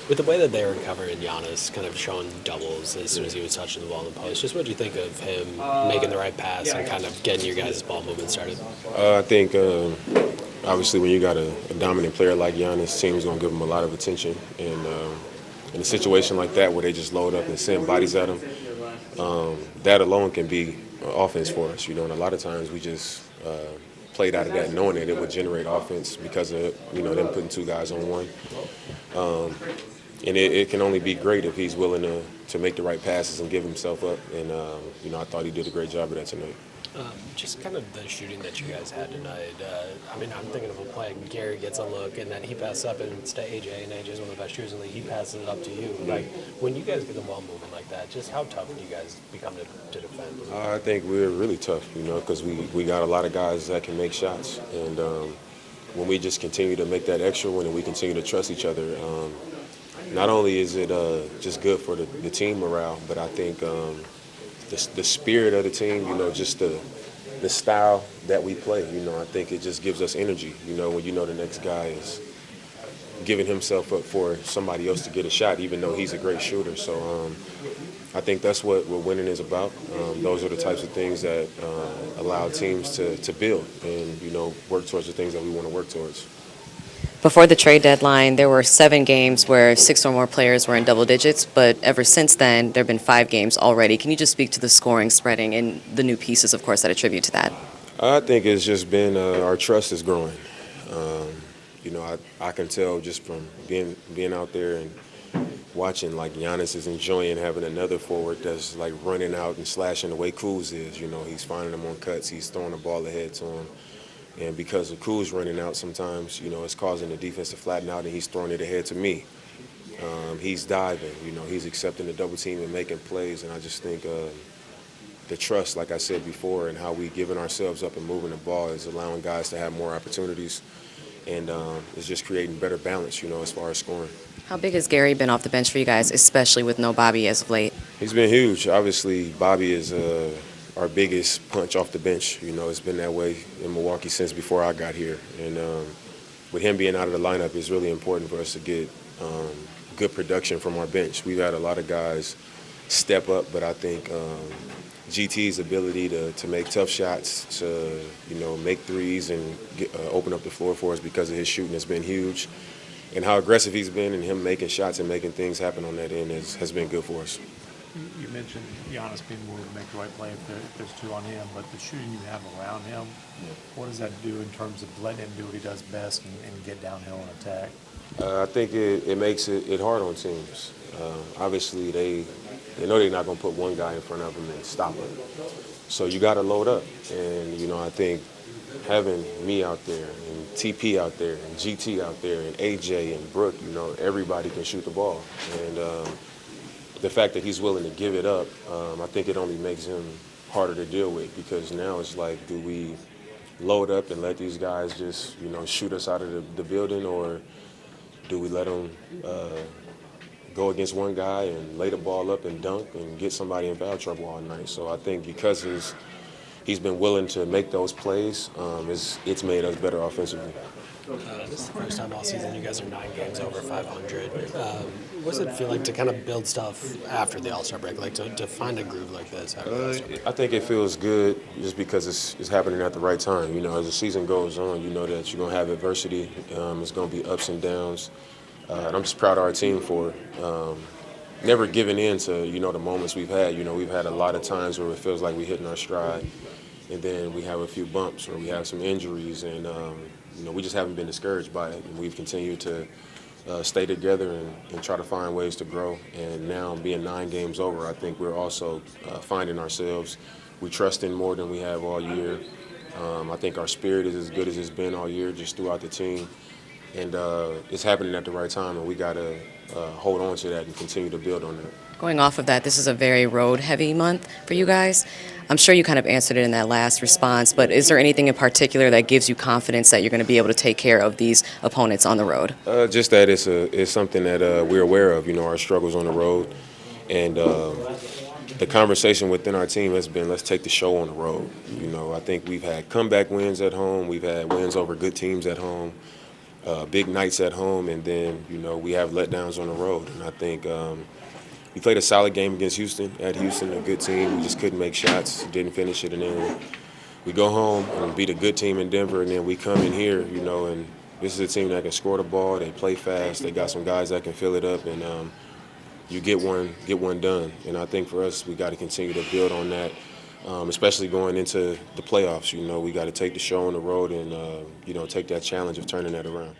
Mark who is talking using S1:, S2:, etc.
S1: With the way that they were covering Giannis, kind of showing doubles as soon as he was touching the ball in the post, just what do you think of him making the right pass and kind of getting your guys' ball movement started?
S2: I think obviously when you got a dominant player like Giannis, team's gonna give him a lot of attention, and in a situation like that where they just load up and send bodies at him, that alone can be offense for us. And a lot of times we just played out of that knowing that it would generate offense because of them putting two guys on one. And it can only be great if he's willing to make the right passes and give himself up. And, I thought he did a great job of that tonight.
S1: Just kind of the shooting that you guys had tonight. I'm thinking of a play. Gary gets a look, and then he passes up, and it's to AJ, and AJ's one of the best shooters in the league. He passes it up to you. Like, when you guys get the ball moving like that, just how tough do you guys become to defend?
S2: I think we're really tough, because we got a lot of guys that can make shots. And when we just continue to make that extra one and we continue to trust each other, not only is it just good for the team morale, but I think the spirit of the team, just the style that we play, I think it just gives us energy, when the next guy is giving himself up for somebody else to get a shot, even though he's a great shooter. So I think that's what winning is about. Those are the types of things that allow teams to build and, work towards the things that we want to work towards.
S3: Before the trade deadline, there were 7 games where 6 or more players were in double digits, but ever since then, there have been 5 games already. Can you just speak to the scoring spreading and the new pieces, of course, that attribute to that?
S2: I think it's just been our trust is growing. I can tell just from being out there and watching, like, Giannis is enjoying having another forward that's, like, running out and slashing the way Kuz is. He's finding them on cuts. He's throwing the ball ahead to him. And because of Kuz running out sometimes, it's causing the defense to flatten out, and he's throwing it ahead to me. He's diving, he's accepting the double team and making plays. And I just think the trust, like I said before, and how we giving ourselves up and moving the ball is allowing guys to have more opportunities. And it's just creating better balance, as far as scoring.
S3: How big has Gary been off the bench for you guys, especially with no Bobby as of late?
S2: He's been huge. Obviously, Bobby is our biggest punch off the bench. It's been that way in Milwaukee since before I got here. And with him being out of the lineup, it's really important for us to get good production from our bench. We've had a lot of guys step up, but I think GT's ability to make tough shots, to make threes and open up the floor for us because of his shooting has been huge. And how aggressive he's been and him making shots and making things happen on that end has been good for us.
S4: You mentioned Giannis being willing to make the right play if there's 2 on him, but the shooting you have around him, what does that do in terms of letting him do what he does best and get downhill and attack?
S2: I think it makes it hard on teams. Obviously, they know they're not going to put one guy in front of them and stop him. So you got to load up. And, I think having me out there and TP out there and GT out there and AJ and Brooke, everybody can shoot the ball. And the fact that he's willing to give it up, I think it only makes him harder to deal with, because now it's like, do we load up and let these guys just, shoot us out of the building, or do we let them go against one guy and lay the ball up and dunk and get somebody in foul trouble all night? So I think because he's been willing to make those plays, it's made us better offensively.
S1: This is the first time all season you guys are 9 games over 500. What does it feel like to kind of build stuff after the All-Star break, like to find a groove like this?
S2: I think it feels good just because it's happening at the right time. As the season goes on, you know that you're going to have adversity. It's going to be ups and downs. And I'm just proud of our team for never giving in to, the moments we've had. We've had a lot of times where it feels like we're hitting our stride, and then we have a few bumps or we have some injuries, and we just haven't been discouraged by it. And we've continued to stay together and try to find ways to grow. And now being 9 games over, I think we're also finding ourselves. We trust in more than we have all year. I think our spirit is as good as it's been all year, just throughout the team. And it's happening at the right time, and we got to hold on to that and continue to build on that.
S3: Going off of that, this is a very road-heavy month for you guys. I'm sure you kind of answered it in that last response, but is there anything in particular that gives you confidence that you're going to be able to take care of these opponents on the road?
S2: Just that it's something that we're aware of, our struggles on the road. And the conversation within our team has been, let's take the show on the road. I think we've had comeback wins at home. We've had wins over good teams at home. big nights at home, and then, you know, we have letdowns on the road. And I think we played a solid game against Houston, at Houston, a good team. We just couldn't make shots, didn't finish it, and then we go home and beat a good team in Denver, and then we come in here, you know, and this is a team that can score the ball, they play fast, they got some guys that can fill it up, and you get one done. And I think for us, we got to continue to build on that, especially going into the playoffs. You know, we got to take the show on the road and, you know, take that challenge of turning that around.